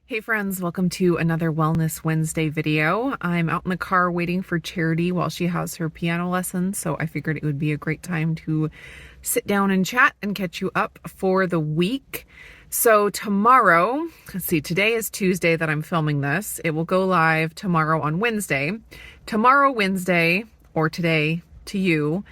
Hey friends, welcome to another Wellness Wednesday video. I'm out in the car waiting for Charity while she has her piano lesson, so I figured it would be a great time to sit down and chat and catch you up for the week. So tomorrow, let's see, today is Tuesday that I'm filming this. It will go live tomorrow on Wednesday. Tomorrow, Wednesday, or today to you,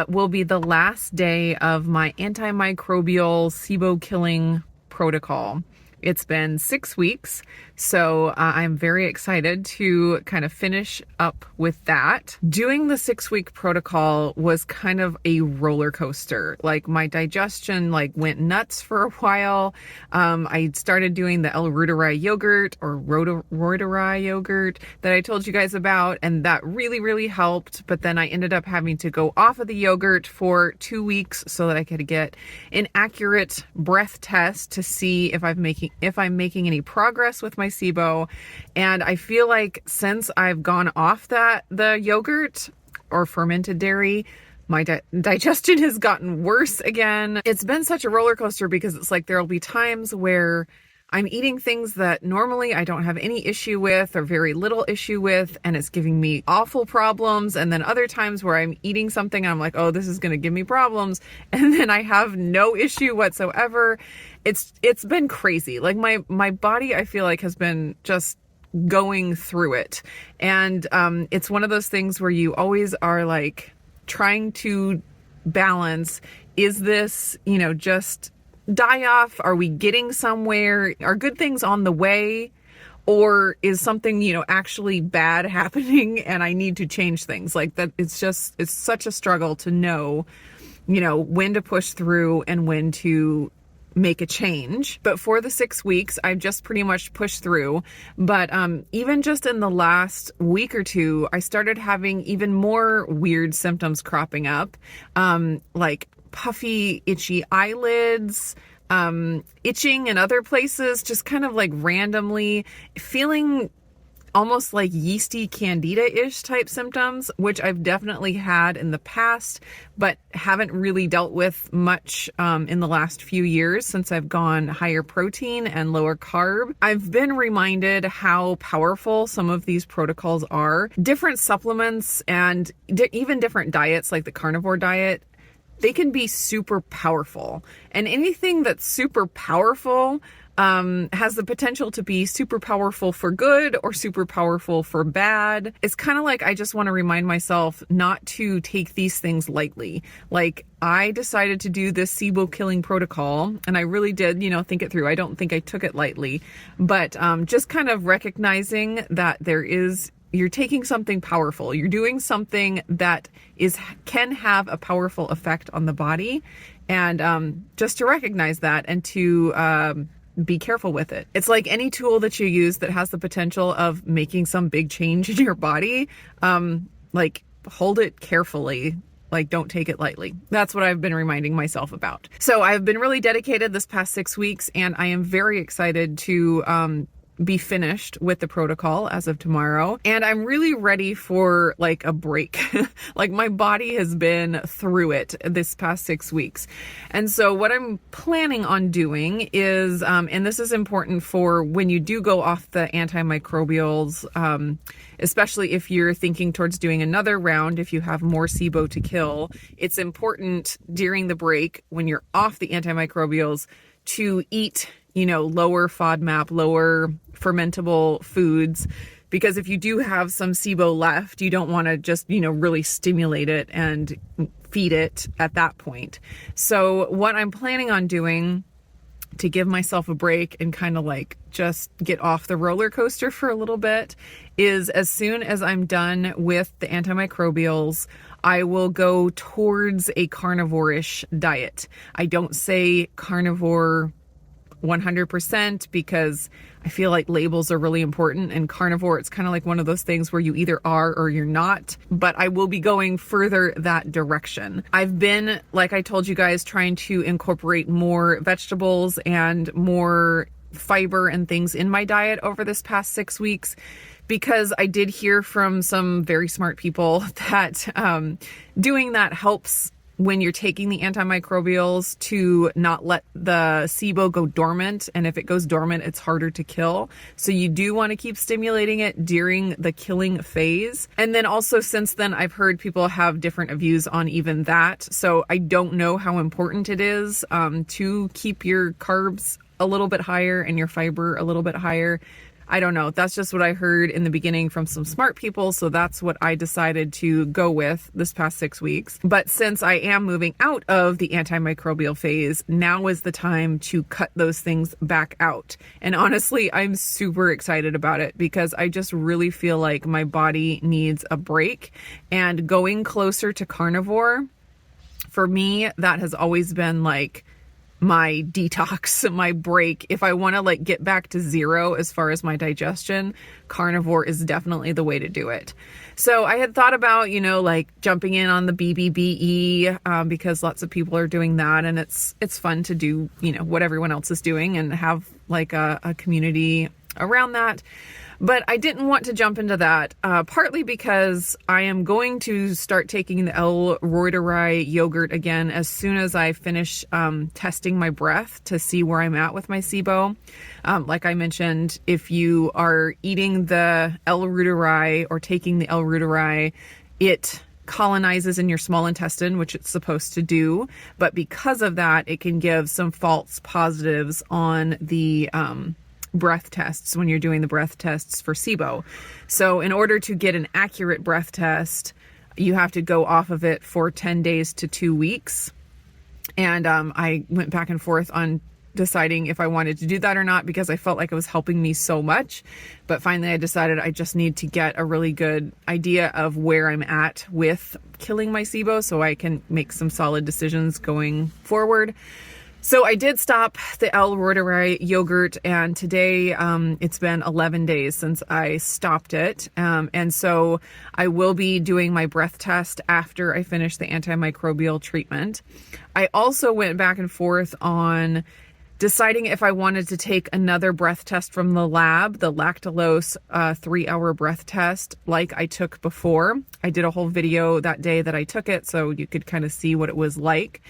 will be the last day of my antimicrobial SIBO killing protocol. It's been 6 weeks, so I'm very excited to kind of finish up with that. Doing the 6-week protocol was kind of a roller coaster. Like my digestion went nuts for a while. I started doing the Reuteri yogurt or Reuteri yogurt that I told you guys about, and that really helped. But then I ended up having to go off of the yogurt for 2 weeks so that I could get an accurate breath test to see if I'm making any progress with my SIBO. And I feel like since I've gone off the yogurt or fermented dairy, my digestion has gotten worse again. It's been such a roller coaster because it's like there'll be times where I'm eating things that normally I don't have any issue with or very little issue with, and it's giving me awful problems. And then other times where I'm eating something and I'm like, oh, this is going to give me problems. And then I have no issue whatsoever. It's been crazy. Like my body, I feel like, has been just going through it. And it's one of those things where you always are like trying to balance, is this, just die off? Are we getting somewhere? Are good things on the way? Or is something, actually bad happening and I need to change things? Like that, it's such a struggle to know, when to push through and when to make a change. But for the 6 weeks, I've just pretty much pushed through. But even just in the last week or two, I started having even more weird symptoms cropping up, like puffy, itchy eyelids, itching in other places, just kind of like randomly feeling almost like yeasty candida-ish type symptoms, which I've definitely had in the past, but haven't really dealt with much in the last few years since I've gone higher protein and lower carb. I've been reminded how powerful some of these protocols are. Different supplements and even different diets, like the carnivore diet, they can be super powerful. And anything that's super powerful has the potential to be super powerful for good or super powerful for bad. It's kind of like I just want to remind myself not to take these things lightly. Like I decided to do this SIBO killing protocol and I really did, think it through. I don't think I took it lightly, but just kind of recognizing that you're taking something powerful. You're doing something that can have a powerful effect on the body, and just to recognize that and to be careful with it. It's like any tool that you use that has the potential of making some big change in your body. Like hold it carefully. Like, don't take it lightly. That's what I've been reminding myself about. So I've been really dedicated this past 6 weeks, and I am very excited to be finished with the protocol as of tomorrow. And I'm really ready for like a break. Like my body has been through it this past 6 weeks. And so what I'm planning on doing is, and this is important for when you do go off the antimicrobials, especially if you're thinking towards doing another round, if you have more SIBO to kill, it's important during the break when you're off the antimicrobials to eat lower FODMAP, lower fermentable foods, because if you do have some SIBO left, you don't want to just, really stimulate it and feed it at that point. So what I'm planning on doing to give myself a break and kind of like just get off the roller coaster for a little bit is, as soon as I'm done with the antimicrobials, I will go towards a carnivore-ish diet. I don't say carnivore 100% because I feel like labels are really important, and carnivore, it's kind of like one of those things where you either are or you're not, but I will be going further that direction. I've been, like I told you guys, trying to incorporate more vegetables and more fiber and things in my diet over this past 6 weeks, because I did hear from some very smart people that doing that helps when you're taking the antimicrobials to not let the SIBO go dormant. And if it goes dormant, it's harder to kill. So you do want to keep stimulating it during the killing phase. And then also since then, I've heard people have different views on even that. So I don't know how important it is to keep your carbs a little bit higher and your fiber a little bit higher. I don't know. That's just what I heard in the beginning from some smart people. So that's what I decided to go with this past 6 weeks. But since I am moving out of the antimicrobial phase, now is the time to cut those things back out. And honestly, I'm super excited about it because I just really feel like my body needs a break. And going closer to carnivore, for me, that has always been like my detox, my break. If I want to like get back to zero as far as my digestion, carnivore is definitely the way to do it. So I had thought about, like jumping in on the BBBE because lots of people are doing that, and it's fun to do, what everyone else is doing and have like a community around that. But I didn't want to jump into that, partly because I am going to start taking the Reuteri yogurt again as soon as I finish testing my breath to see where I'm at with my SIBO. Like I mentioned, if you are eating the Reuteri or taking the Reuteri, it colonizes in your small intestine, which it's supposed to do. But because of that, it can give some false positives on the breath tests when you're doing the breath tests for SIBO. So in order to get an accurate breath test, you have to go off of it for 10 days to 2 weeks. And I went back and forth on deciding if I wanted to do that or not because I felt like it was helping me so much. But finally I decided I just need to get a really good idea of where I'm at with killing my SIBO so I can make some solid decisions going forward. So I did stop the Reuteri yogurt, and today it's been 11 days since I stopped it. And so I will be doing my breath test after I finish the antimicrobial treatment. I also went back and forth on deciding if I wanted to take another breath test from the lab, the lactulose 3-hour breath test like I took before. I did a whole video that day that I took it so you could kind of see what it was like.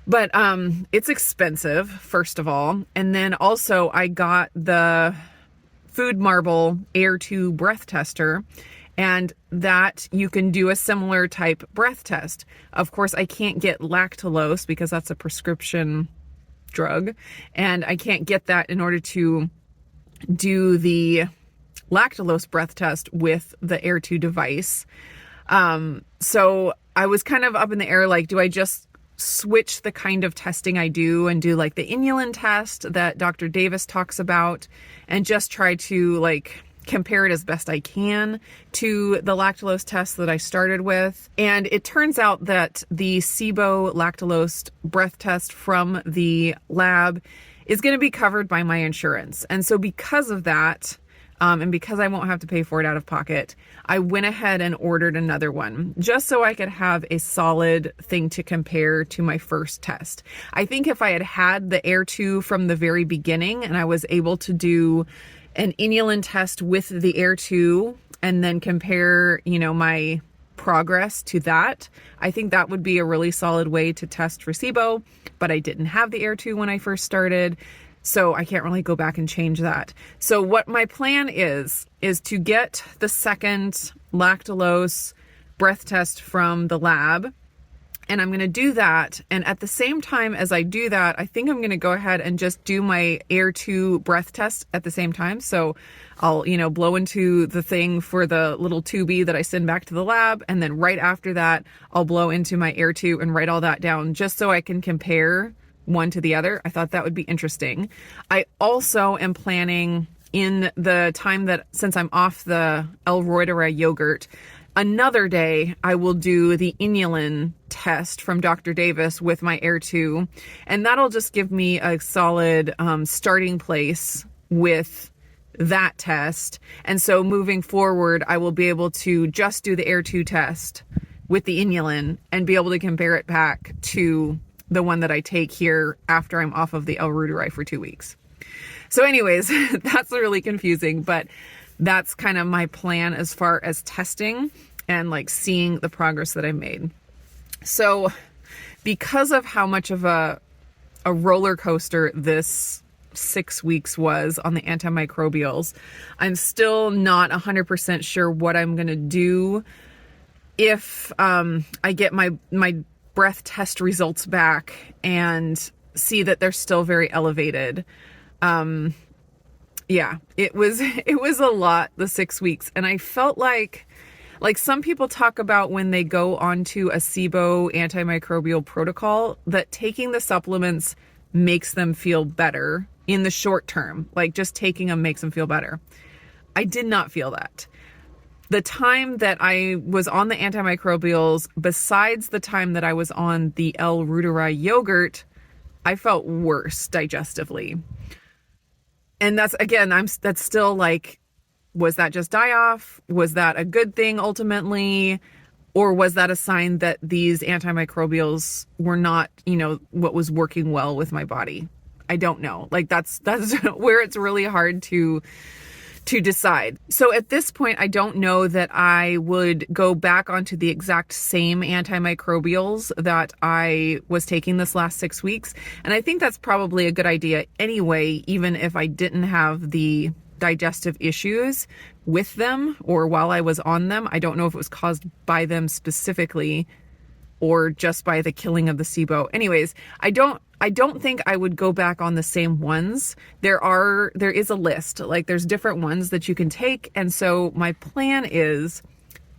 But it's expensive, first of all. And then also I got the Food Marble Air 2 breath tester, and that you can do a similar type breath test. Of course, I can't get lactulose because that's a prescription drug, and I can't get that in order to do the lactulose breath test with the Air 2 device. So I was kind of up in the air, like, do I just switch the kind of testing I do and do like the inulin test that Dr. Davis talks about and just try to like compare it as best I can to the lactulose test that I started with. And it turns out that the SIBO lactulose breath test from the lab is going to be covered by my insurance. And so because of that, and because I won't have to pay for it out of pocket, I went ahead and ordered another one just so I could have a solid thing to compare to my first test. I think if I had had the Air 2 from the very beginning and I was able to do an inulin test with the Air 2 and then compare, my progress to that, I think that would be a really solid way to test for SIBO, but I didn't have the Air 2 when I first started. So I can't really go back and change that. So what my plan is to get the second lactulose breath test from the lab. And I'm going to do that. And at the same time as I do that, I think I'm going to go ahead and just do my Air 2 breath test at the same time. So I'll, blow into the thing for the little tubey that I send back to the lab. And then right after that, I'll blow into my Air 2 and write all that down just so I can compare one to the other. I thought that would be interesting. I also am planning in the time that, since I'm off the Reuteri yogurt, another day I will do the inulin test from Dr. Davis with my Air 2, and that'll just give me a solid starting place with that test. And so moving forward, I will be able to just do the Air 2 test with the inulin and be able to compare it back to the one that I take here after I'm off of the Reuteri for 2 weeks. So anyways, that's really confusing, but that's kind of my plan as far as testing and like seeing the progress that I made. So because of how much of a roller coaster this 6 weeks was on the antimicrobials, I'm still not 100% sure what I'm going to do if I get my breath test results back and see that they're still very elevated. Yeah, it was a lot, the 6 weeks. And I felt like some people talk about when they go onto a SIBO antimicrobial protocol, that taking the supplements makes them feel better in the short term. Like just taking them makes them feel better. I did not feel that. The time that I was on the antimicrobials, besides the time that I was on the Reuteri yogurt, I felt worse digestively. And that's still like, was that just die off? Was that a good thing ultimately? Or was that a sign that these antimicrobials were not, what was working well with my body? I don't know. Like that's where it's really hard to decide. So at this point, I don't know that I would go back onto the exact same antimicrobials that I was taking this last 6 weeks. And I think that's probably a good idea anyway, even if I didn't have the digestive issues with them or while I was on them. I don't know if it was caused by them specifically or just by the killing of the SIBO. Anyways, I don't think I would go back on the same ones. There is a list, like there's different ones that you can take. And so my plan is,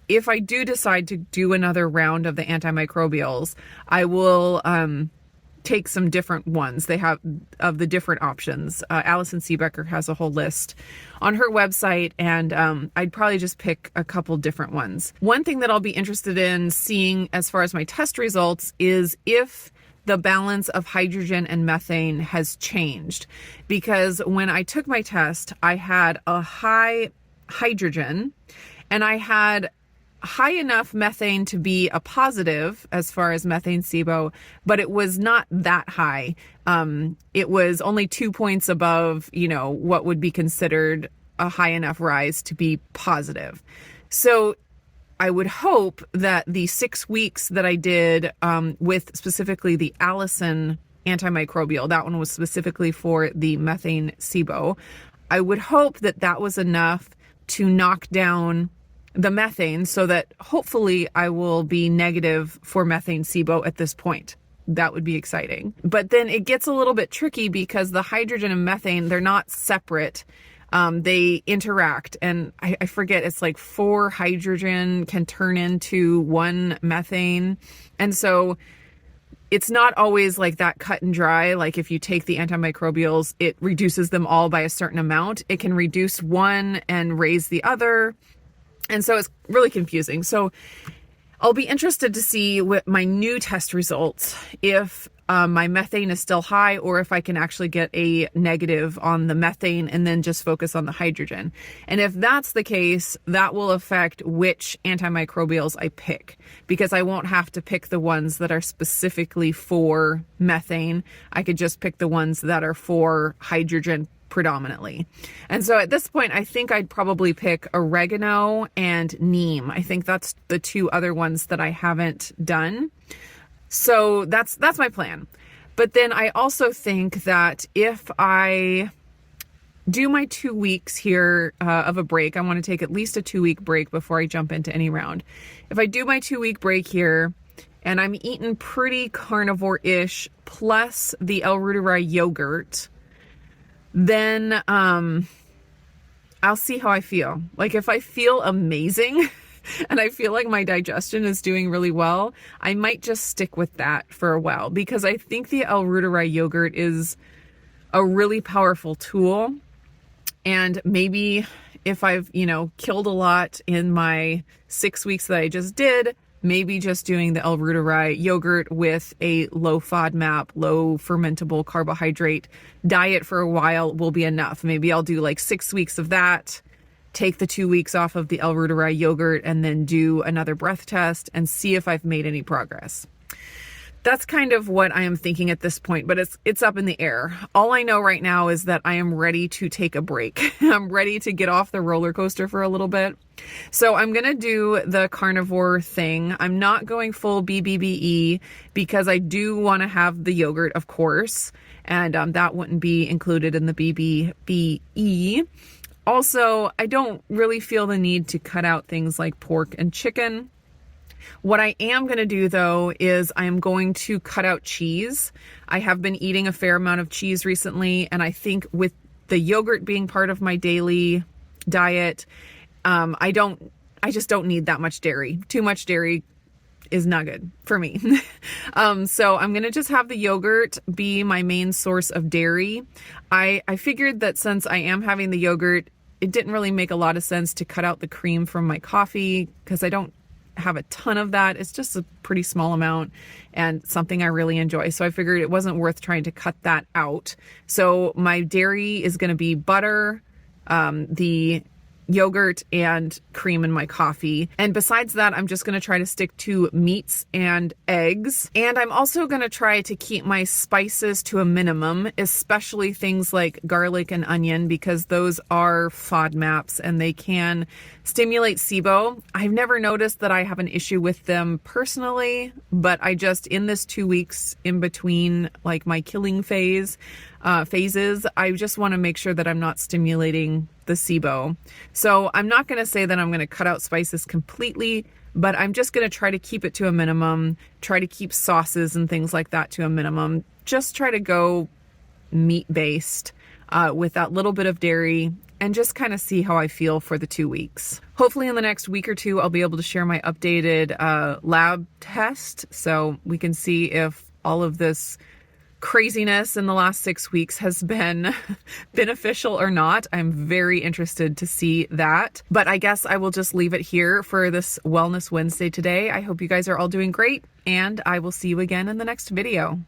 if I do decide to do another round of the antimicrobials, I will take some different ones they have of the different options. Allison Seebecker has a whole list on her website, and I'd probably just pick a couple different ones. One thing that I'll be interested in seeing as far as my test results is if the balance of hydrogen and methane has changed. Because when I took my test, I had a high hydrogen and I had high enough methane to be a positive as far as methane SIBO, but it was not that high. It was only 2 points above, what would be considered a high enough rise to be positive. So I would hope that the 6 weeks that I did with specifically the Allison antimicrobial, that one was specifically for the methane SIBO, I would hope that that was enough to knock down the methane so that hopefully I will be negative for methane SIBO at this point. That would be exciting. But then it gets a little bit tricky because the hydrogen and methane, they're not separate. They interact, and I forget, it's like 4 hydrogen can turn into 1 methane. And so it's not always like that cut and dry. Like if you take the antimicrobials, it reduces them all by a certain amount. It can reduce one and raise the other. And so it's really confusing. So I'll be interested to see what my new test results, if my methane is still high or if I can actually get a negative on the methane and then just focus on the hydrogen. And if that's the case, that will affect which antimicrobials I pick, because I won't have to pick the ones that are specifically for methane. I could just pick the ones that are for hydrogen predominantly. And so at this point, I think I'd probably pick oregano and neem. I think that's the 2 other ones that I haven't done. So that's my plan. But then I also think that if I do my 2 weeks here of a break, I want to take at least a 2-week break before I jump into any round. If I do my 2-week break here and I'm eating pretty carnivore-ish plus the Reuteri yogurt, then I'll see how I feel. Like if I feel amazing and I feel like my digestion is doing really well, I might just stick with that for a while, because I think the Reuteri yogurt is a really powerful tool. And maybe if I've, killed a lot in my 6 weeks that I just did, maybe just doing the Reuteri yogurt with a low FODMAP, low fermentable carbohydrate diet for a while will be enough. Maybe I'll do like 6 weeks of that, take the 2 weeks off of the Reuteri yogurt, and then do another breath test and see if I've made any progress. that's kind of what I am thinking at this point, but it's up in the air. All I know right now is that I am ready to take a break. I'm ready to get off the roller coaster for a little bit. So I'm going to do the carnivore thing. I'm not going full BBBE because I do want to have the yogurt, of course, and that wouldn't be included in the BBBE. Also, I don't really feel the need to cut out things like pork and chicken. What I am going to do though is I am going to cut out cheese. I have been eating a fair amount of cheese recently, and I think with the yogurt being part of my daily diet, I just don't need that much dairy. Too much dairy is not good for me. So I'm going to just have the yogurt be my main source of dairy. I figured that since I am having the yogurt, it didn't really make a lot of sense to cut out the cream from my coffee because I don't have a ton of that. It's just a pretty small amount and something I really enjoy. So I figured it wasn't worth trying to cut that out. So my dairy is going to be butter, the yogurt, and cream in my coffee. And besides that, I'm just going to try to stick to meats and eggs. And I'm also going to try to keep my spices to a minimum, especially things like garlic and onion, because those are FODMAPs and they can stimulate SIBO. I've never noticed that I have an issue with them personally, but I just, in this 2 weeks in between like my killing phases, I just want to make sure that I'm not stimulating the SIBO. So I'm not going to say that I'm going to cut out spices completely, but I'm just going to try to keep it to a minimum, try to keep sauces and things like that to a minimum, just try to go meat-based with that little bit of dairy, and just kind of see how I feel for the 2 weeks. Hopefully in the next week or two, I'll be able to share my updated lab test so we can see if all of this craziness in the last 6 weeks has been beneficial or not. I'm very interested to see that. But I guess I will just leave it here for this Wellness Wednesday today. I hope you guys are all doing great, and I will see you again in the next video.